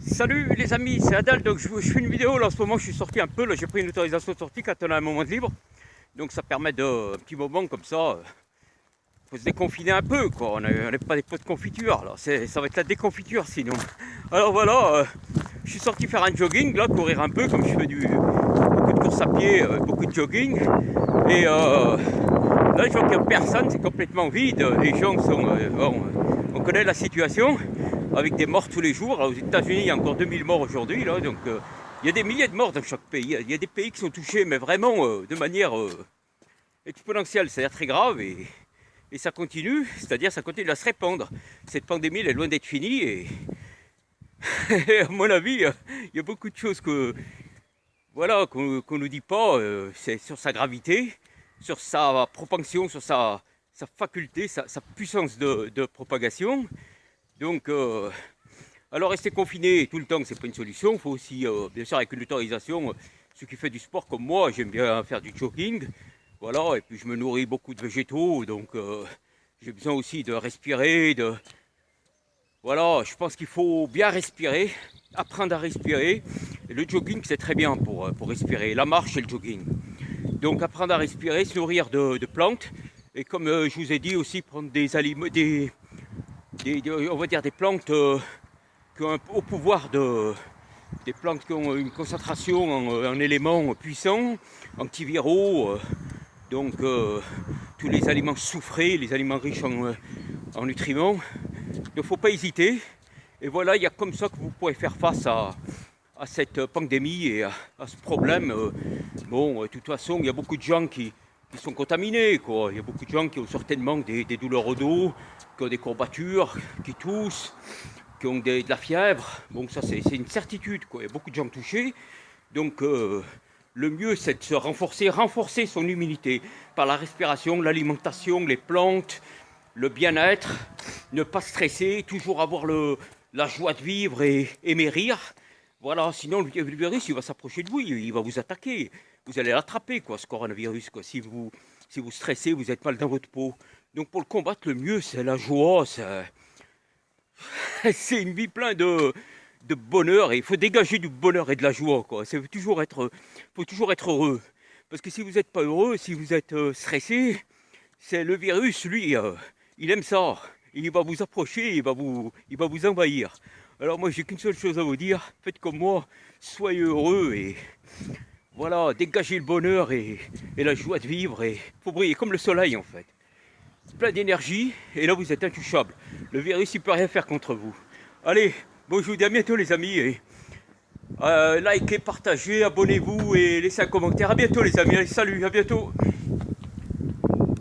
Salut les amis, c'est Adal. Donc je fais une vidéo là en ce moment. Je suis sorti un peu là, j'ai pris une autorisation de sortie quand on a un moment de libre. Donc ça permet de un petit moment comme ça, faut se déconfiner un peu quoi. On n'est pas des pots de confiture là, ça va être la déconfiture sinon. Alors voilà, je suis sorti faire un jogging là, courir un peu comme je fais beaucoup de course à pied, beaucoup de jogging. Et là je vois qu'il n'y a personne, c'est complètement vide. Les gens sont, bon, on connaît la situation avec des morts tous les jours. Aux États-Unis, il y a encore 2000 morts aujourd'hui. Là, donc, il y a des milliers de morts dans chaque pays. Il y a des pays qui sont touchés, mais vraiment de manière exponentielle, c'est-à-dire très grave. Et ça continue, c'est-à-dire ça continue à se répandre. Cette pandémie, elle est loin d'être finie. Et à mon avis, il y a beaucoup de choses voilà, qu'on nous dit pas. C'est sur sa gravité, sur sa propension, sur sa faculté, sa puissance de propagation. Donc, alors rester confiné tout le temps, c'est pas une solution. Il faut aussi, bien sûr, avec une autorisation, ceux qui font du sport comme moi, j'aime bien faire du jogging. Voilà, et puis je me nourris beaucoup de végétaux, donc j'ai besoin aussi de respirer. Voilà, je pense qu'il faut bien respirer, apprendre à respirer. Et le jogging, c'est très bien pour respirer. La marche et le jogging. Donc apprendre à respirer, se nourrir de plantes. Et comme je vous ai dit aussi, prendre des aliments, on va dire des plantes qui ont un haut pouvoir des plantes qui ont une concentration en éléments puissants, antiviraux, donc tous les aliments soufrés, les aliments riches en nutriments. Il ne faut pas hésiter. Et voilà, il y a comme ça que vous pourrez faire face à cette pandémie et à ce problème. Bon, de toute façon, il y a beaucoup de gens qui sont contaminés, quoi. Il y a beaucoup de gens qui ont certainement des douleurs au dos, qui ont des courbatures, qui toussent, qui ont de la fièvre. Bon, ça, c'est une certitude, quoi. Il y a beaucoup de gens touchés. Donc, le mieux, c'est de se renforcer son immunité par la respiration, l'alimentation, les plantes, le bien-être, ne pas stresser, toujours avoir la joie de vivre et aimer rire. Voilà, sinon le virus, il va s'approcher de vous, il va vous attaquer. Vous allez l'attraper, quoi, ce coronavirus, quoi. Si vous stressez, vous êtes mal dans votre peau. Donc pour le combattre, le mieux, c'est la joie, c'est une vie pleine de bonheur. Et il faut dégager du bonheur et de la joie, quoi. Il faut toujours être heureux. Parce que si vous n'êtes pas heureux, si vous êtes stressé, c'est le virus, lui, il aime ça. Il va vous approcher, il va vous envahir. Alors moi, j'ai qu'une seule chose à vous dire, faites comme moi, soyez heureux et voilà, dégagez le bonheur et la joie de vivre. Et faut briller comme le soleil en fait. Plein d'énergie et là vous êtes intouchable. Le virus, il peut rien faire contre vous. Allez, bon, je vous dis à bientôt les amis. Et, likez, partagez, abonnez-vous et laissez un commentaire. À bientôt les amis, allez, salut, à bientôt.